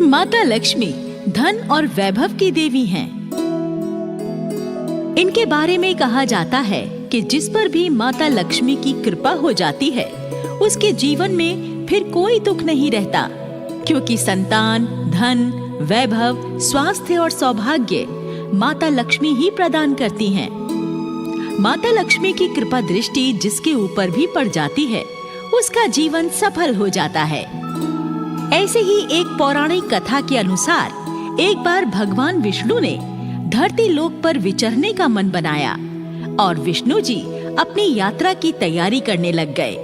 माता लक्ष्मी धन और वैभव की देवी हैं। इनके बारे में कहा जाता है कि जिस पर भी माता लक्ष्मी की कृपा हो जाती है उसके जीवन में फिर कोई दुख नहीं रहता, क्योंकि संतान, धन, वैभव, स्वास्थ्य और सौभाग्य माता लक्ष्मी ही प्रदान करती हैं। माता लक्ष्मी की कृपा दृष्टि जिसके ऊपर भी पड़ जाती है उसका जीवन सफल हो जाता है। ऐसे ही एक पौराणिक कथा के अनुसार एक बार भगवान विष्णु ने धरती लोक पर विचरने का मन बनाया और विष्णु जी अपनी यात्रा की तैयारी करने लग गए।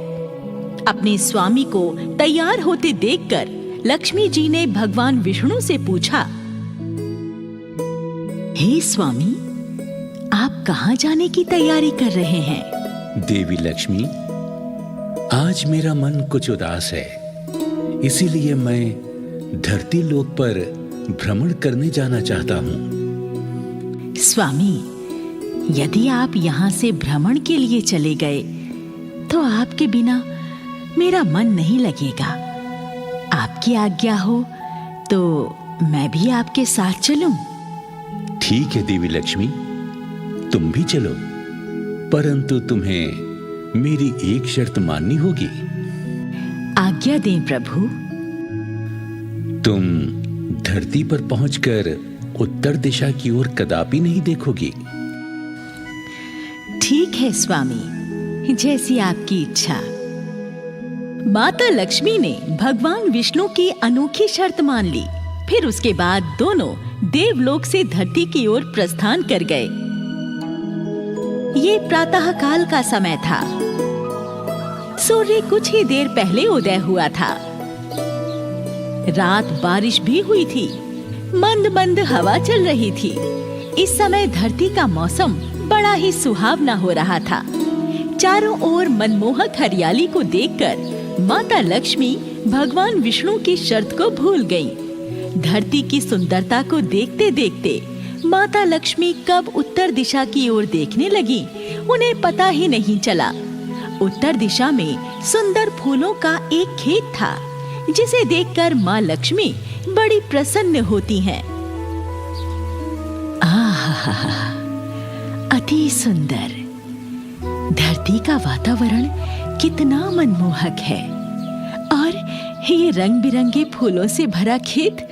अपने स्वामी को तैयार होते देखकर लक्ष्मी जी ने भगवान विष्णु से पूछा, हे स्वामी, आप कहाँ जाने की तैयारी कर रहे हैं? देवी लक्ष्मी, आज मेरा मन कुछ उदास है, इसीलिए मैं धरती लोक पर भ्रमण करने जाना चाहता हूँ। स्वामी, यदि आप यहाँ से भ्रमण के लिए चले गए तो आपके बिना मेरा मन नहीं लगेगा। आपकी आज्ञा हो तो मैं भी आपके साथ चलूं। ठीक है देवी लक्ष्मी, तुम भी चलो, परंतु तुम्हें मेरी एक शर्त माननी होगी। आज्ञा दें प्रभु। तुम धरती पर पहुंचकर उत्तर दिशा की ओर कदापि नहीं देखोगी। ठीक है स्वामी, जैसी आपकी इच्छा। माता लक्ष्मी ने भगवान विष्णु की अनोखी शर्त मान ली। फिर उसके बाद दोनों देवलोक से धरती की ओर प्रस्थान कर गए। ये प्रातः काल का समय था। सूर्य कुछ ही देर पहले उदय हुआ था। रात बारिश भी हुई थी। मंद मंद हवा चल रही थी। इस समय धरती का मौसम बड़ा ही सुहावना हो रहा था। चारों ओर मनमोहक हरियाली को देखकर माता लक्ष्मी भगवान विष्णु की शर्त को भूल गईं। धरती की सुंदरता को देखते देखते माता लक्ष्मी कब उत्तर दिशा की ओर देखने लगी, उन्हें पता ही नहीं चला। उत्तर दिशा में सुंदर फूलों का एक खेत था, जिसे देखकर माँ लक्ष्मी बड़ी प्रसन्न होती हैं। आहा, अति सुंदर। धरती का वातावरण कितना मनमोहक है और ये रंग बिरंगे फूलों से भरा खेत,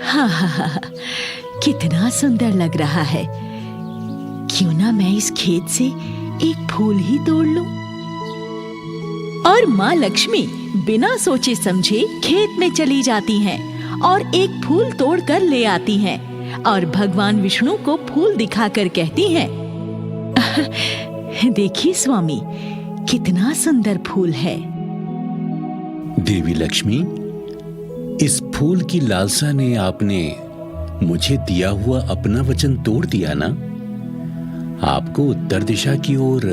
हा, कितना सुंदर लग रहा है। क्यों ना मैं इस खेत से एक फूल ही तोड़ लूं? और माँ लक्ष्मी बिना सोचे समझे खेत में चली जाती हैं और एक फूल तोड़कर ले आती हैं और भगवान विष्णु को फूल दिखाकर कहती हैं, देखिए स्वामी, कितना सुंदर फूल है। देवी लक्ष्मी, इस फूल की लालसा ने आपने मुझे दिया हुआ अपना वचन तोड़ दिया ना। आपको उत्तर दिशा की ओर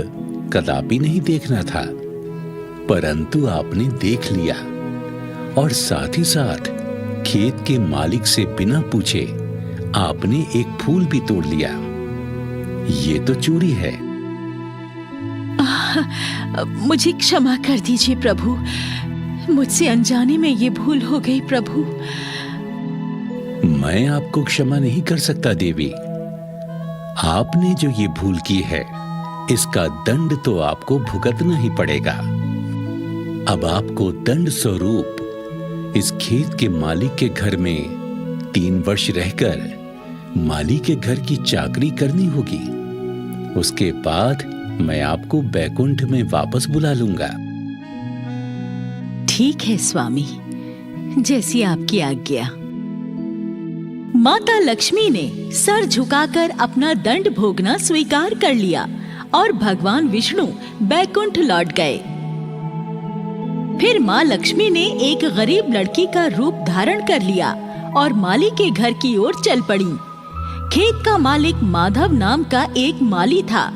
कदापि नहीं देखना था, परंतु आपने देख लिया और साथ ही साथ खेत के मालिक से बिना पूछे आपने एक फूल भी तोड़ लिया। ये तो चोरी है। मुझे क्षमा कर दीजिए प्रभु, मुझसे अनजाने में ये भूल हो गई प्रभु। मैं आपको क्षमा नहीं कर सकता देवी। आपने जो ये भूल की है, इसका दंड तो आपको भुगतना ही पड़ेगा। अब आपको दंड स्वरूप इस खेत के मालिक के घर में 3 वर्ष रहकर मालिक के घर की चाकरी करनी होगी। उसके बाद मैं आपको बैकुंठ में वापस बुला लूंगा। ठीक है स्वामी, जैसी आपकी आज्ञा। माता लक्ष्मी ने सर झुकाकर अपना दंड भोगना स्वीकार कर लिया और भगवान विष्णु बैकुंठ लौट गए। फिर माँ लक्ष्मी ने एक गरीब लड़की का रूप धारण कर लिया और माली के घर की ओर चल पड़ी। खेत का मालिक माधव नाम का एक माली था।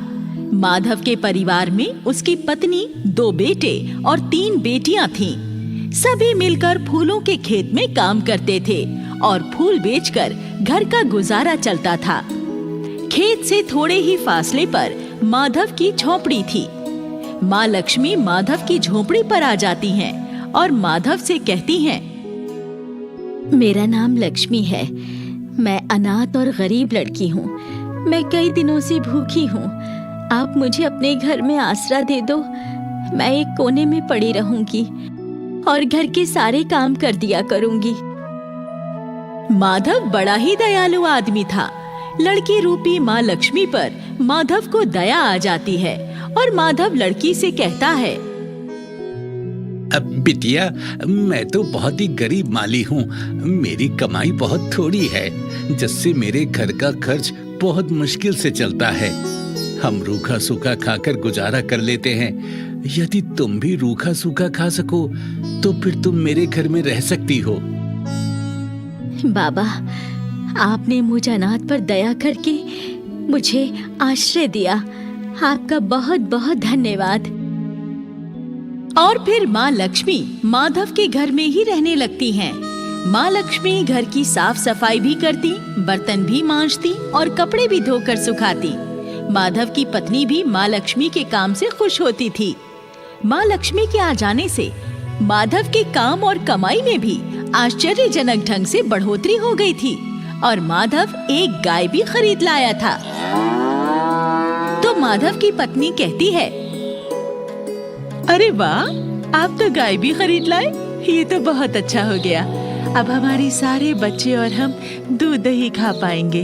माधव के परिवार में उसकी पत्नी, 2 बेटे और 3 बेटियां थीं। सभी मिलकर फूलों के खेत में काम करते थे और फूल बेचकर घर का गुजारा चलता था। खेत से थोड़े ही फासले पर माधव की झोपड़ी थी। माँ लक्ष्मी माधव की झोपड़ी पर आ जाती हैं और माधव से कहती हैं, मेरा नाम लक्ष्मी है। मैं अनाथ और गरीब लड़की हूँ। मैं कई दिनों से भूखी हूँ। आप मुझे अपने घर में आसरा दे दो। मैं एक कोने में पड़ी रहूंगी और घर के सारे काम कर दिया करूंगी। माधव बड़ा ही दयालु आदमी था। लड़की रूपी माँ लक्ष्मी पर माधव को दया आ जाती है और माधव लड़की से कहता है, अब बिटिया, मैं तो बहुत ही गरीब माली हूँ। मेरी कमाई बहुत थोड़ी है, जिससे मेरे घर का खर्च बहुत मुश्किल से चलता है। हम रूखा सूखा खाकर गुजारा कर लेते हैं। यदि तुम भी रूखा सूखा खा सको तो फिर तुम मेरे घर में रह सकती हो। बाबा, आपने मुझ अनाथ पर दया करके मुझे आश्रय दिया। आपका बहुत बहुत धन्यवाद। और फिर माँ लक्ष्मी माधव के घर में ही रहने लगती हैं। माँ लक्ष्मी घर की साफ सफाई भी करती, बर्तन भी मांजती और कपड़े भी धोकर सुखाती। माधव की पत्नी भी माँ लक्ष्मी के काम से खुश होती थी। माँ लक्ष्मी के आ जाने से माधव के काम और कमाई में भी आश्चर्यजनक ढंग से बढ़ोतरी हो गई थी और माधव एक गाय भी खरीद लाया था। तो माधव की पत्नी कहती है, अरे वाह, आप तो गाय भी खरीद लाए। ये तो बहुत अच्छा हो गया। अब हमारे सारे बच्चे और हम दूध दही खा पाएंगे।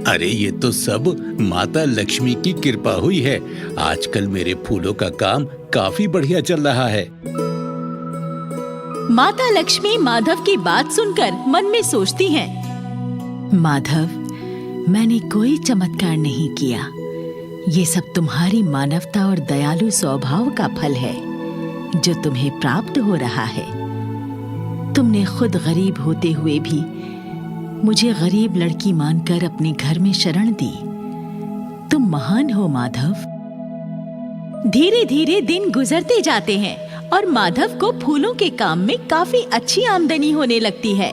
अरे ये तो सब माता लक्ष्मी की कृपा हुई है। आजकल मेरे फूलों का काम काफी बढ़िया चल रहा है। माता लक्ष्मी माधव की बात सुनकर मन में सोचती हैं, माधव, मैंने कोई चमत्कार नहीं किया। ये सब तुम्हारी मानवता और दयालु स्वभाव का फल है जो तुम्हें प्राप्त हो रहा है। तुमने खुद गरीब होते हुए भी मुझे गरीब लड़की मानकर अपने घर में शरण दी। तुम महान हो माधव। धीरे धीरे दिन गुजरते जाते हैं और माधव को फूलों के काम में काफी अच्छी आमदनी होने लगती है।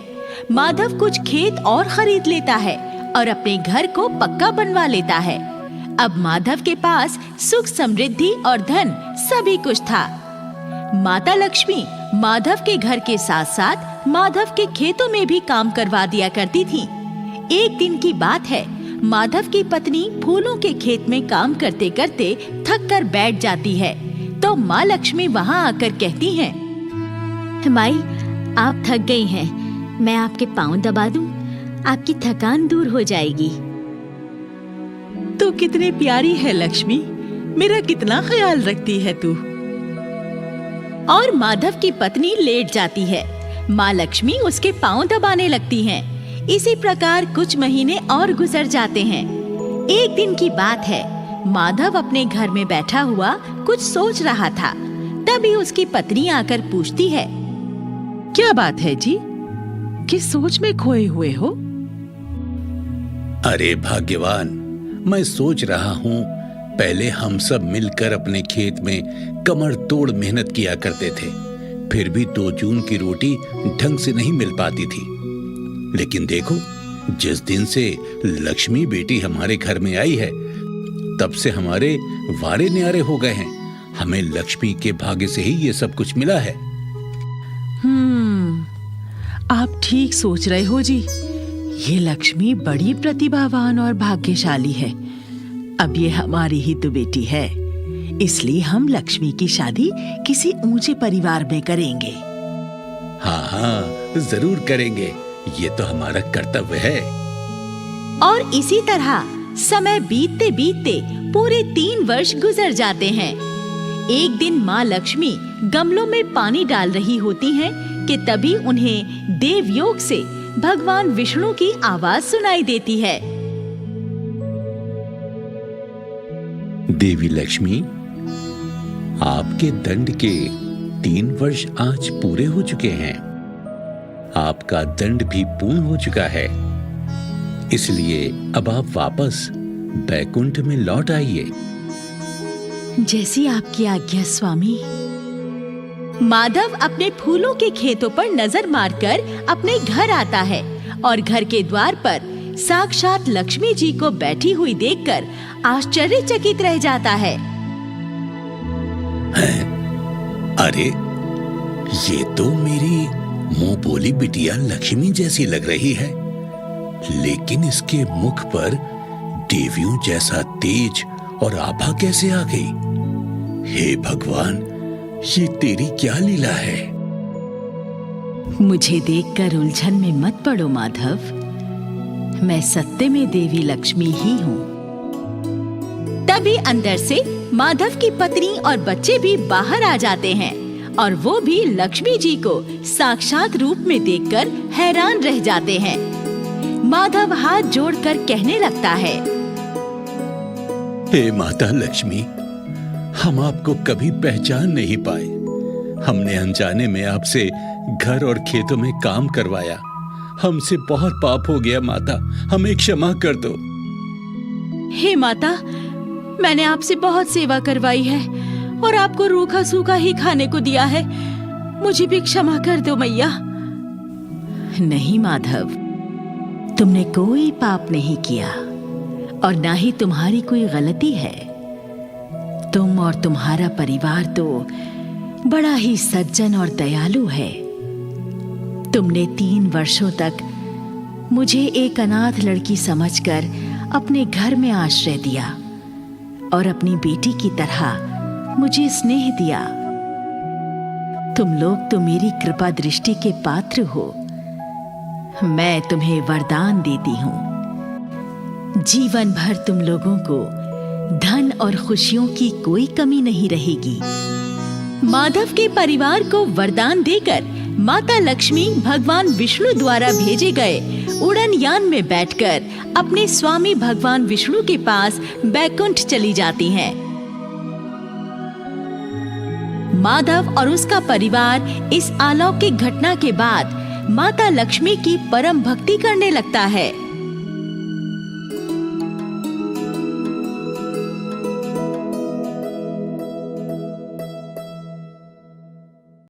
माधव कुछ खेत और खरीद लेता है और अपने घर को पक्का बनवा लेता है। अब माधव के पास सुख, समृद्धि और धन सभी कुछ था। माता लक्ष्मी माधव के घर के साथ साथ माधव के खेतों में भी काम करवा दिया करती थी। एक दिन की बात है, माधव की पत्नी फूलों के खेत में काम करते करते थक कर बैठ जाती है। तो माँ लक्ष्मी वहाँ आकर कहती हैं, माई, आप थक गई हैं। मैं आपके पाँव दबा दूं, आपकी थकान दूर हो जाएगी। तू कितनी प्यारी है लक्ष्मी, मेरा कितना ख्याल रखती है तू। और माधव की पत्नी लेट जाती है। माँ लक्ष्मी उसके पाँव दबाने लगती हैं। इसी प्रकार कुछ महीने और गुजर जाते हैं। एक दिन की बात है, माधव अपने घर में बैठा हुआ कुछ सोच रहा था। तभी उसकी पत्नी आकर पूछती है, क्या बात है जी, किस सोच में खोए हुए हो? अरे भाग्यवान, मैं सोच रहा हूँ, पहले हम सब मिलकर अपने खेत में कमर तोड़ मेहनत किया करते थे। फिर भी 2 जून की रोटी ढंग से नहीं मिल पाती थी। लेकिन देखो, जिस दिन से लक्ष्मी बेटी हमारे घर में आई है, तब से हमारे वारे न्यारे हो गए हैं। हमें लक्ष्मी के भाग्य से ही ये सब कुछ मिला है। आप ठीक सोच रहे हो जी। ये लक्ष्मी बड़ी प्रतिभावान और भाग्यशाली है। अब ये हमारी ही तो बेटी है, इसलिए हम लक्ष्मी की शादी किसी ऊंचे परिवार में करेंगे। हाँ हाँ, जरूर करेंगे। ये तो हमारा कर्तव्य है। और इसी तरह समय बीतते बीतते पूरे 3 वर्ष गुजर जाते हैं। एक दिन माँ लक्ष्मी गमलों में पानी डाल रही होती हैं कि तभी उन्हें देवयोग से भगवान विष्णु की आवाज सुनाई देती है। देवी लक्ष्मी, आपके दंड के 3 वर्ष आज पूरे हो चुके हैं। आपका दंड भी पूर्ण हो चुका है, इसलिए अब आप वापस बैकुंठ में लौट आइए। जैसी आपकी आज्ञा स्वामी। माधव अपने फूलों के खेतों पर नजर मारकर अपने घर आता है और घर के द्वार पर साक्षात लक्ष्मी जी को बैठी हुई देखकर आश्चर्यचकित रह जाता है। अरे, ये तो मेरी मुंह बोली बिटिया लक्ष्मी जैसी लग रही है, लेकिन इसके मुख पर देवियों जैसा तेज और आभा कैसे आ गई? हे भगवान, ये तेरी क्या लीला है? मुझे देखकर उलझन में मत पड़ो माधव, मैं सत्य में देवी लक्ष्मी ही हूँ। तभी अंदर से माधव की पत्नी और बच्चे भी बाहर आ जाते हैं और वो भी लक्ष्मी जी को साक्षात रूप में देखकर हैरान रह जाते हैं। माधव हाथ जोड़कर कहने लगता है, हे माता लक्ष्मी, हम आपको कभी पहचान नहीं पाए। हमने अनजाने में आपसे घर और खेतों में काम करवाया। हमसे बहुत पाप हो गया माता, हमें क्षमा कर दो। हे माता, मैंने आपसे बहुत सेवा करवाई है और आपको रूखा सूखा ही खाने को दिया है, मुझे भी क्षमा कर दो मैया। नहीं माधव, तुमने कोई पाप नहीं किया और ना ही तुम्हारी कोई गलती है। तुम और तुम्हारा परिवार तो बड़ा ही सज्जन और दयालु है। तुमने 3 वर्षों तक मुझे एक अनाथ लड़की समझकर अपने घर में आश्रय दिया और अपनी बेटी की तरह मुझे स्नेह दिया। तुम लोग तो मेरी कृपा दृष्टि के पात्र हो। मैं तुम्हें वरदान देती हूँ, जीवन भर तुम लोगों को धन और खुशियों की कोई कमी नहीं रहेगी। माधव के परिवार को वरदान देकर माता लक्ष्मी भगवान विष्णु द्वारा भेजे गए उड़न यान में बैठकर अपने स्वामी भगवान विष्णु के पास बैकुंठ चली जाती हैं। माधव और उसका परिवार इस अलौकिक घटना के बाद माता लक्ष्मी की परम भक्ति करने लगता है।